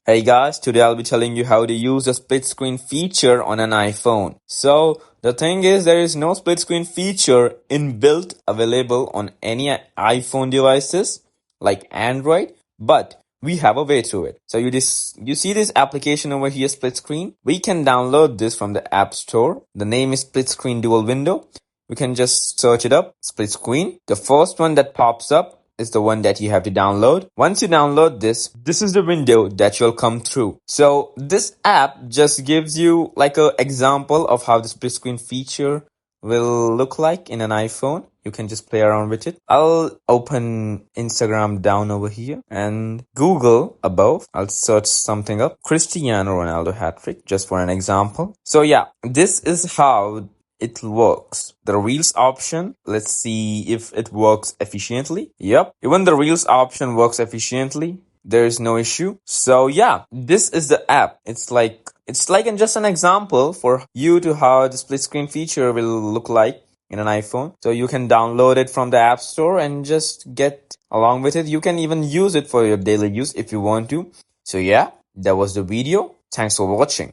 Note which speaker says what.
Speaker 1: Hey guys, today I'll be telling you how to use the split screen feature on an iPhone. So the thing is, there is no split screen feature inbuilt available on any iPhone devices like Android, but we have a way to it. So you see this application over here, split screen. We can download this from the App Store. The name is split screen dual window. We can just search it up, split screen. The first one that pops up is the one that you have to download. Once you download this is the window that you'll come through. So this app just gives you like a example of how the split screen feature will look like in an iPhone. You can just play around with it. I'll open Instagram down over here and Google above. I'll search something up. Cristiano Ronaldo hat trick, just for an example. So yeah, this is how it works. The Reels option, let's see if it works efficiently. Yep, even the Reels option works efficiently. There is no issue. So yeah, this is the app. It's like just an example for you to how the split screen feature will look like in an iPhone. So you can download it from the App Store and just get along with it. You can even use it for your daily use if you want to. So yeah, that was the video. Thanks for watching.